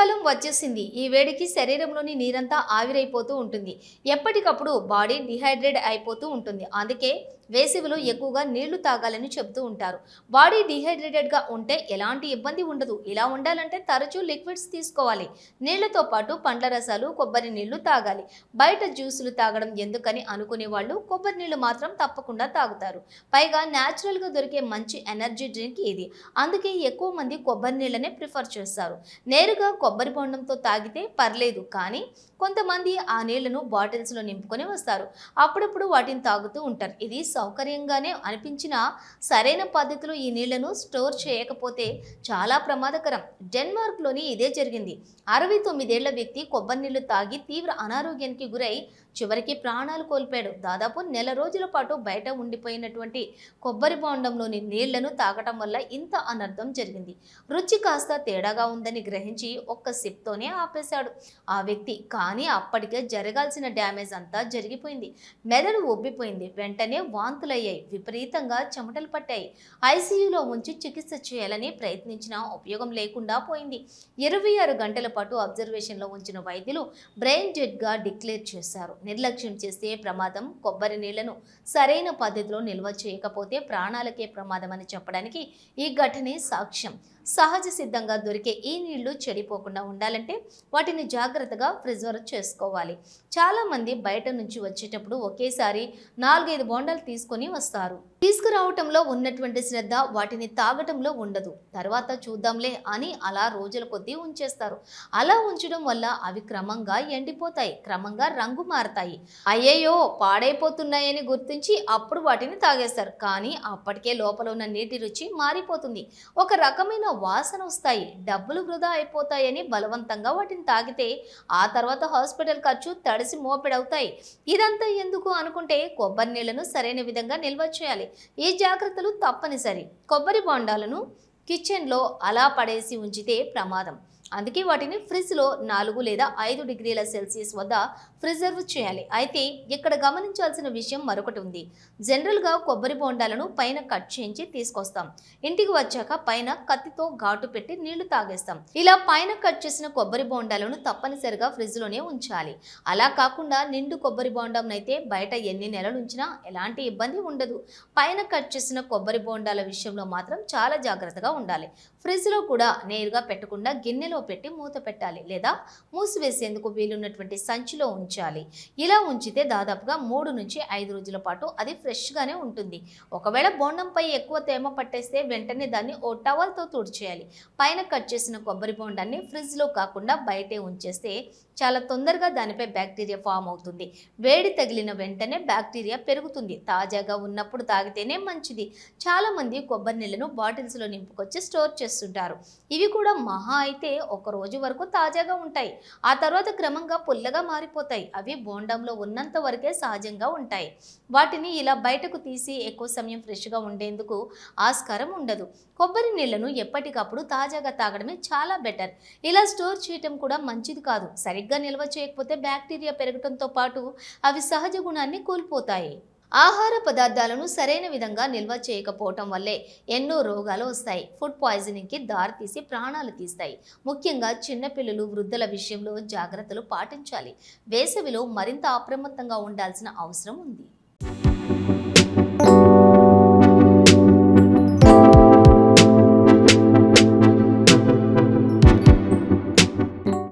వేసవికాలం వచ్చేసింది. ఈ వేడికి శరీరంలోని నీరంతా ఆవిరైపోతూ ఉంటుంది. ఎప్పటికప్పుడు బాడీ డిహైడ్రేట్ అయిపోతూ ఉంటుంది. అందుకే వేసవిలో ఎక్కువగా నీళ్లు తాగాలని చెబుతూ ఉంటారు. బాడీ డిహైడ్రేటెడ్గా ఉంటే ఎలాంటి ఇబ్బంది ఉండదు. ఇలా ఉండాలంటే తరచూ లిక్విడ్స్ తీసుకోవాలి. నీళ్లతో పాటు పండ్ల రసాలు, కొబ్బరి నీళ్లు తాగాలి. బయట జ్యూసులు తాగడం ఎందుకని అనుకునే వాళ్ళు కొబ్బరి నీళ్లు మాత్రం తప్పకుండా తాగుతారు. పైగా న్యాచురల్గా దొరికే మంచి ఎనర్జీ డ్రింక్ ఇది. అందుకే ఎక్కువ మంది కొబ్బరి నీళ్ళనే ప్రిఫర్ చేస్తారు. నేరుగా కొబ్బరి బొండంతో తాగితే పర్లేదు, కానీ కొంతమంది ఆ నీళ్లను బాటిల్స్లో నింపుకొని వస్తారు. అప్పుడప్పుడు వాటిని తాగుతూ ఉంటారు. ఇది సౌకర్యంగానే అనిపించినా సరైన పద్ధతిలో ఈ నీళ్లను స్టోర్ చేయకపోతే చాలా ప్రమాదకరం. డెన్మార్క్లోని ఇదే జరిగింది. 69 ఏళ్ల వ్యక్తి కొబ్బరి నీళ్లు తాగి తీవ్ర అనారోగ్యానికి గురై చివరికి ప్రాణాలు కోల్పోయాడు. దాదాపు నెల రోజుల పాటు బయట ఉండిపోయినటువంటి కొబ్బరి బొండంలోని నీళ్లను తాగటం వల్ల ఇంత అనర్థం జరిగింది. రుచి కాస్త తేడాగా ఉందని గ్రహించి ఒక్క సిప్తోనే ఆపేశాడు ఆ వ్యక్తి. కానీ అప్పటికే జరగాల్సిన డ్యామేజ్ అంతా జరిగిపోయింది. మెదడు ఉబ్బిపోయింది. వెంటనే వాంతులయ్యాయి. విపరీతంగా చెమటలు పట్టాయి. ఐసీయూలో ఉంచి చికిత్స చేయాలని ప్రయత్నించినా ఉపయోగం లేకుండా పోయింది. 26 గంటల పాటు అబ్జర్వేషన్లో ఉంచిన వైద్యులు బ్రెయిన్ డెడ్గా డిక్లేర్ చేశారు. నిర్లక్ష్యం చేస్తే ప్రమాదం. కొబ్బరి నీళ్లను సరైన పద్ధతిలో నిల్వ చేయకపోతే ప్రాణాలకే ప్రమాదం అని చెప్పడానికి ఈ ఘటనే సాక్ష్యం. సహజ సిద్ధంగా దొరికే ఈ నీళ్లు చెడిపోకుండా ఉండాలంటే వాటిని జాగ్రత్తగా ప్రిజర్వ్ చేసుకోవాలి. చాలామంది బయట నుంచి వచ్చేటప్పుడు ఒకేసారి 4-5 బోండాలు తీసుకొని వస్తారు. తీసుకురావటంలో ఉన్నటువంటి శ్రద్ధ వాటిని తాగటంలో ఉండదు. తర్వాత చూద్దాంలే అని అలా రోజుల కొద్దీ ఉంచేస్తారు. అలా ఉంచడం వల్ల అవి క్రమంగా ఎండిపోతాయి, క్రమంగా రంగు మారతాయి. అయ్యయ్యో పాడైపోతున్నాయని గుర్తించి అప్పుడు వాటిని తాగేస్తారు. కానీ అప్పటికే లోపల ఉన్న నీటి రుచి మారిపోతుంది. ఒక రకమైన వాసన వస్తాయి. డబ్బులు వృధా అయిపోతాయని బలవంతంగా వాటిని తాగితే ఆ తర్వాత హాస్పిటల్ ఖర్చు తడిసి మోపెడవుతాయి. ఇదంతా ఎందుకు అనుకుంటే కొబ్బరి నీళ్లను సరైన విధంగా నిల్వ చేయాలి. ఈ జాగ్రత్తలు తప్పనిసరి. కొబ్బరి బొండాలను కిచెన్లో అలా పడేసి ఉంచితే ప్రమాదం. అందుకే వాటిని ఫ్రిడ్జ్లో 4 లేదా 5 డిగ్రీల సెల్సియస్ వద్ద ప్రిజర్వ్ చేయాలి. అయితే ఇక్కడ గమనించాల్సిన విషయం మరొకటి ఉంది. జనరల్గా కొబ్బరి బొండాలను పైన కట్ చేయించి తీసుకొస్తాం. ఇంటికి వచ్చాక పైన కత్తితో ఘాటు పెట్టి నీళ్లు తాగేస్తాం. ఇలా పైన కట్ చేసిన కొబ్బరి బొండాలను తప్పనిసరిగా ఫ్రిడ్జ్లోనే ఉంచాలి. అలా కాకుండా నిండు కొబ్బరి బొండంనైతే బయట ఎన్ని నెలలు ఉంచినా ఎలాంటి ఇబ్బంది ఉండదు. పైన కట్ చేసిన కొబ్బరి బొండాల విషయంలో మాత్రం చాలా జాగ్రత్తగా ఉండాలి. ఫ్రిడ్జ్లో కూడా నేరుగా పెట్టకుండా గిన్నెలో పెట్టి మూత పెట్టాలి, లేదా మూసివేసేందుకు వీలున్నటువంటి సంచిలో ఉంచాలి. ఇలా ఉంచితే దాదాపుగా 3 నుంచి 5 రోజుల పాటు అది ఫ్రెష్గానే ఉంటుంది. ఒకవేళ బొండంపై ఎక్కువ తేమ పట్టేస్తే వెంటనే దాన్ని ఓ టవల్తో తుడిచేయాలి. పైన కట్ చేసిన కొబ్బరి బొండాన్ని ఫ్రిడ్జ్లో కాకుండా బయటే ఉంచేస్తే చాలా తొందరగా దానిపై బ్యాక్టీరియా ఫామ్ అవుతుంది. వేడి తగిలిన వెంటనే బ్యాక్టీరియా పెరుగుతుంది. తాజాగా ఉన్నప్పుడు తాగితేనే మంచిది. చాలామంది కొబ్బరి నీళ్లను బాటిల్స్లో నింపుకొచ్చి స్టోర్ చేస్తుంటారు. ఇవి కూడా మహా అయితే 1 రోజు వరకు తాజాగా ఉంటాయి. ఆ తర్వాత క్రమంగా పుల్లగా మారిపోతాయి. అవి బోండంలో ఉన్నంత వరకే సహజంగా ఉంటాయి. వాటిని ఇలా బయటకు తీసి ఎక్కువ సమయం ఫ్రెష్గా ఉండేందుకు ఆస్కారం ఉండదు. కొబ్బరి నీళ్లను ఎప్పటికప్పుడు తాజాగా తాగడమే చాలా బెటర్. ఇలా స్టోర్ చేయటం కూడా మంచిది కాదు. సరిగ్గా నిల్వ చేయకపోతే బ్యాక్టీరియా పెరగడంతో పాటు అవి సహజ గుణాన్ని కోల్పోతాయి. ఆహార పదార్థాలను సరైన విధంగా నిల్వ చేయకపోవటం వల్లే ఎన్నో రోగాలు వస్తాయి. ఫుడ్ పాయిజనింగ్కి దారితీసి ప్రాణాలు తీస్తాయి. ముఖ్యంగా చిన్నపిల్లలు, వృద్ధుల విషయంలో జాగ్రత్తలు పాటించాలి. వేసవిలో మరింత అప్రమత్తంగా ఉండాల్సిన అవసరం ఉంది.